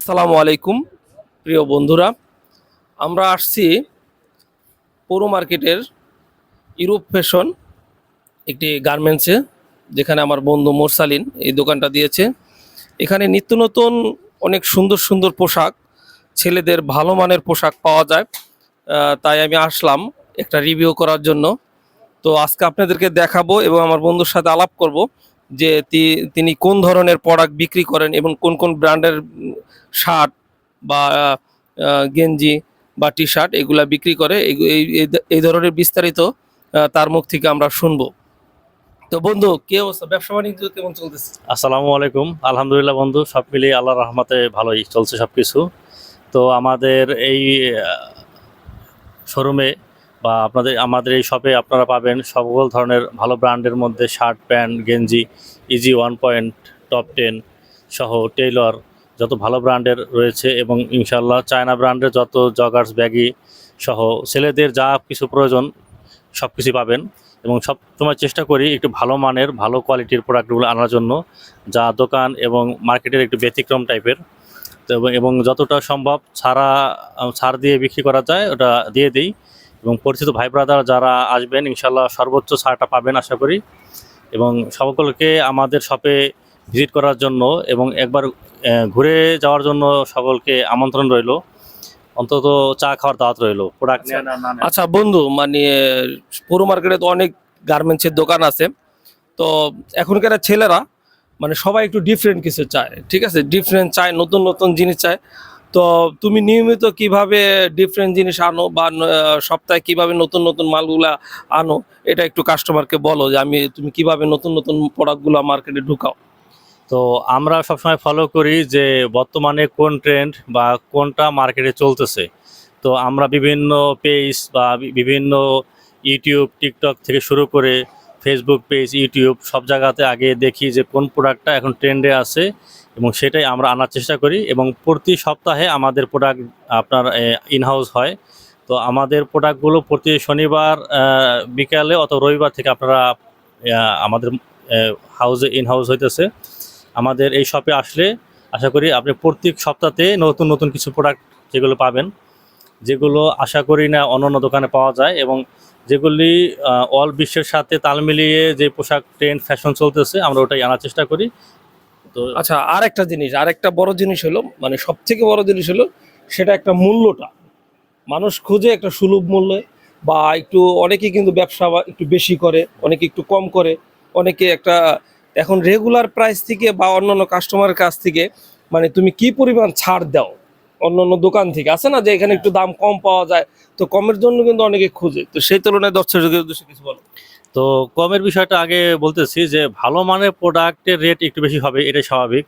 আসসালামু আলাইকুম প্রিয় বন্ধুরা, আমরা আসছি পৌর মার্কেটের ইউরোপ ফ্যাশন একটি গার্মেন্টসে, যেখানে আমার বন্ধু মোরসালিন এই দোকানটা দিয়েছে। এখানে নিত্য নতুন অনেক সুন্দর সুন্দর পোশাক, ছেলেদের ভালো মানের পোশাক পাওয়া যায়। তাই আমি আসলাম একটা রিভিউ করার জন্য। তো আজকে আপনাদেরকে দেখাবো এবং আমার বন্ধুর সাথে আলাপ করব যে তিনি কোন ধরনের প্রোডাক্ট বিক্রি করেন এবং কোন কোন ব্র্যান্ডের শার্ট বা গেঞ্জি বা টি শার্ট এগুলা বিক্রি করে। এই ধরনের বিস্তারিত তার মুখ থেকে আমরা শুনবো। তো বন্ধু, কি অবস্থা, ব্যবসা বাণিজ্য কেমন চলতেছে? আসসালামু আলাইকুম। আলহামদুলিল্লাহ বন্ধু, সব মিলিয়ে আল্লাহর রহমতে ভালোই চলছে সব কিছু। তো আমাদের এই শোরুমে বা আমাদের এই শপে আপনারা পাবেন সকল ধরনের ভালো ব্র্যান্ডের মধ্যে শার্ট, প্যান্ট, গেঞ্জি, ইজি 1 পয়েন্ট, টপ 10 সহ টেইলর যত ভালো ব্র্যান্ডের রয়েছে, এবং ইনশাল্লাহ চায়না ব্র্যান্ডের যত জগার্স, ব্যাগি সহ ছেলেদের যা কিছু প্রয়োজন সব কিছুই পাবেন। এবং সব সময় চেষ্টা করি একটু ভালো মানের, ভালো কোয়ালিটির প্রোডাক্টগুলো আনার জন্য, যা দোকান এবং মার্কেটের একটু ব্যতিক্রম টাইপের। তো এবং যতটা সম্ভব ছাড় দিয়ে বিক্রি করা যায় ওটা দিয়ে দিই। এবং পরিচিত ভাই ব্রাদার যারা আসবেন ইনশাল্লাহ সর্বোচ্চ ছাড়টা পাবেন আশা করি। এবং সকলকে আমাদের শপে ভিজিট করার জন্য এবং একবার ঘুরে যাওয়ার জন্য সকলকে আমন্ত্রণ রইল। অন্তত চা খাওয়ার দাওয়াত রইল। প্রোডাক্ট আচ্ছা আচ্ছা বন্ধু, মানে পৌর মার্কেটে তো অনেক গার্মেন্টসের দোকান আছে। তো এখনকার ছেলেরা মানে সবাই একটু ডিফারেন্ট কিছু চায়, ঠিক আছে, ডিফারেন্ট চায়, নতুন নতুন জিনিস চায়। তো তুমি নিয়মিত কিভাবে ডিফারেন্ট জিনিস আনো বা সপ্তাহে কিভাবে নতুন নতুন মালগুলা আনো, এটা একটু কাস্টমারকে বলো যে তুমি কিভাবে নতুন নতুন প্রোডাক্টগুলো মার্কেটে ঢুকাও। তো আমরা সবসময় ফলো করি যে বর্তমানে কোন ট্রেন্ড বা কোনটা মার্কেটে চলতেছে। তো আমরা বিভিন্ন পেজ বা বিভিন্ন ইউটিউব, টিকটক থেকে শুরু করে ফেসবুক পেজ, ইউটিউব সব জায়গাতে আগে দেখি যে কোন প্রোডাক্টটা এখন ট্রেন্ডে আছে, এবং সেটাই আমরা আনার চেষ্টা করি। এবং প্রতি সপ্তাহে আমাদের প্রোডাক্ট আপনার ইনহাউস হয়। তো আমাদের প্রোডাক্টগুলো প্রতি শনিবার বিকালে অথবা রবিবার থেকে আপনারা আমাদের হাউসে ইনহাউস হইতেছে। আমাদের এই শপে আসলে আশা করি আপনি প্রত্যেক সপ্তাহে নতুন নতুন কিছু প্রোডাক্ট যেগুলো পাবেন, যেগুলো আশা করি না অন্য দোকানে পাওয়া যায়, এবং যেগুলি অল বিশ্বের সাথে তাল মিলিয়ে যে পোশাক ট্রেন্ড ফ্যাশন চলতেছে আমরা ওটাই আনার চেষ্টা করি। তো আচ্ছা, আরেকটা বড় জিনিস হলো, মানে সব থেকে বড় জিনিস হলো সেটা একটা মূল্যটা। মানুষ খুঁজে একটা সুলভ মূল্যে, বা একটু অনেকে কিন্তু ব্যবসা বা একটু বেশি করে, অনেকে একটু কম করে, অনেকে একটা এখন রেগুলার প্রাইস থেকে বা অন্যান্য কাস্টমারের কাছ থেকে মানে তুমি কি পরিমাণ ছাড় দাও অন্য অন্য দোকান থেকে, আছে না যে এখানে একটু দাম কম পাওয়া যায়, তো কমের জন্য কিন্তু অনেকে খুঁজে। তো সেই তুলনায় দর্শকের উদ্দেশ্যে কিছু বলো। তো কমের বিষয়টা আগে বলতেছি যে ভালো মানের প্রোডাক্টের রেট একটু বেশি হবে, এটাই স্বাভাবিক।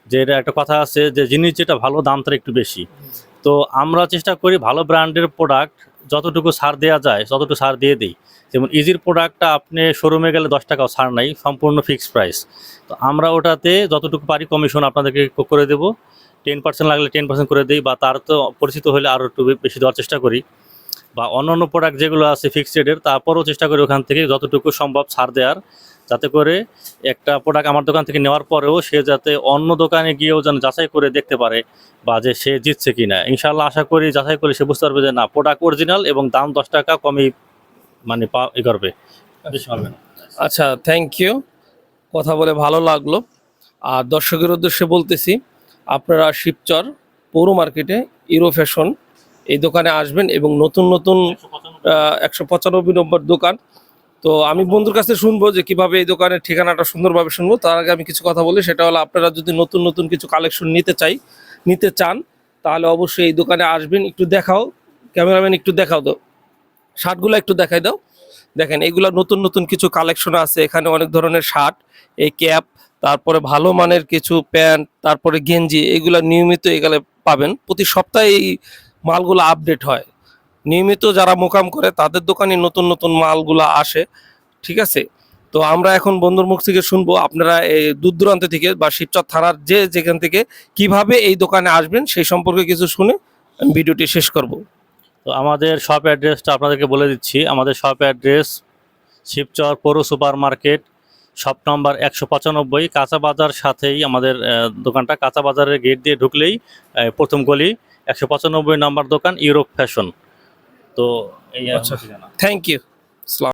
যে এটা একটা কথা আছে যে জিনিস যেটা ভালো দাম তার একটু বেশি। তো আমরা চেষ্টা করি ভালো ব্র্যান্ডের প্রোডাক্ট যতটুকু ছাড় দেওয়া যায় ততটুকু ছাড় দিয়ে দিই। যেমন ইজির প্রোডাক্টটা আপনি শোরুমে গেলে 10 টাকাও ছাড় নাই, সম্পূর্ণ ফিক্সড প্রাইস। তো আমরা ওটাতে যতটুকু পারি কমিশন আপনাদেরকে করে দেবো। 10% লাগলে 10% করে দিই, বা তার তো পরিচিত হলে আরও একটু বেশি দেওয়ার চেষ্টা করি। বা অন্যান্য প্রোডাক্ট যেগুলো আছে ফিক্সড রেটের, তারপরও চেষ্টা করি ওখান থেকে যতটুকু সম্ভব ছাড় দেওয়ার, যাতে করে একটা প্রোডাক্ট আমার দোকান থেকে নেওয়ার পরেও সে যাতে অন্য দোকানে গিয়েও যেন যাচাই করে দেখতে পারে, বা যে সে জিতছে কিনা। ইনশাল্লাহ আশা করি যাচাই করে সে বুঝতে পারবে যে না, প্রোডাক্ট অরিজিনাল এবং দাম 10 টাকা কমই মানে করবে, বেশি পারবে না। আচ্ছা, থ্যাংক ইউ, কথা বলে ভালো লাগলো। আর দর্শকের উদ্দেশ্যে বলতেছি, আপনারা শিবচর পৌর মার্কেটে ইউরো ফ্যাশন এই দোকানে আসবেন এবং নতুন নতুন 195 নম্বর দোকান। তো আমি বন্ধুর কাছে শুনবো যে কিভাবে এই দোকানের ঠিকানাটা সুন্দরভাবে শুনবো। তার আগে আমি কিছু কথা বলি, সেটা হলো আপনারা যদি নতুন নতুন কিছু কালেকশন নিতে চান, তাহলে অবশ্যই এই দোকানে আসবেন। একটু দেখাও, ক্যামেরাম্যান একটু দেখাও দাও, শার্টগুলো একটু দেখাই দাও। দেখেন, এগুলা নতুন নতুন কিছু কালেকশন আছে এখানে, অনেক ধরনের শার্ট, এই ক্যাপ, তারপরে ভালো মানের কিছু প্যান্ট, তারপরে গেঞ্জি, এগুলা নিয়মিত এগুলো পাবেন। প্রতি সপ্তাহে এই মালগুলো আপডেট হয়। নিয়মিত যারা মোকাম করে তাদের দোকানে নতুন নতুন মালগুলা আসে, ঠিক আছে। তো আমরা এখন বন্ধুর মুখ থেকে শুনবো আপনারা এই দূর দূরান্ত থেকে বা শিবচর থানার যেখান থেকে কিভাবে এই দোকানে আসবেন সেই সম্পর্কে কিছু শুনে আমি ভিডিওটি শেষ করব। তো আমাদের শপ অ্যাড্রেসটা আপনাদেরকে বলে দিচ্ছি। আমাদের শপ অ্যাড্রেস শিবচর পৌর সুপার মার্কেট, শপ নাম্বার 195, কাঁচা বাজার সাথেই আমাদের দোকানটা। কাঁচা বাজারের গেট দিয়ে ঢুকলেই প্রথম গলি, 195 নাম্বার দোকান, ইউরোপ ফ্যাশন। তো এই আচ্ছা। Thank you.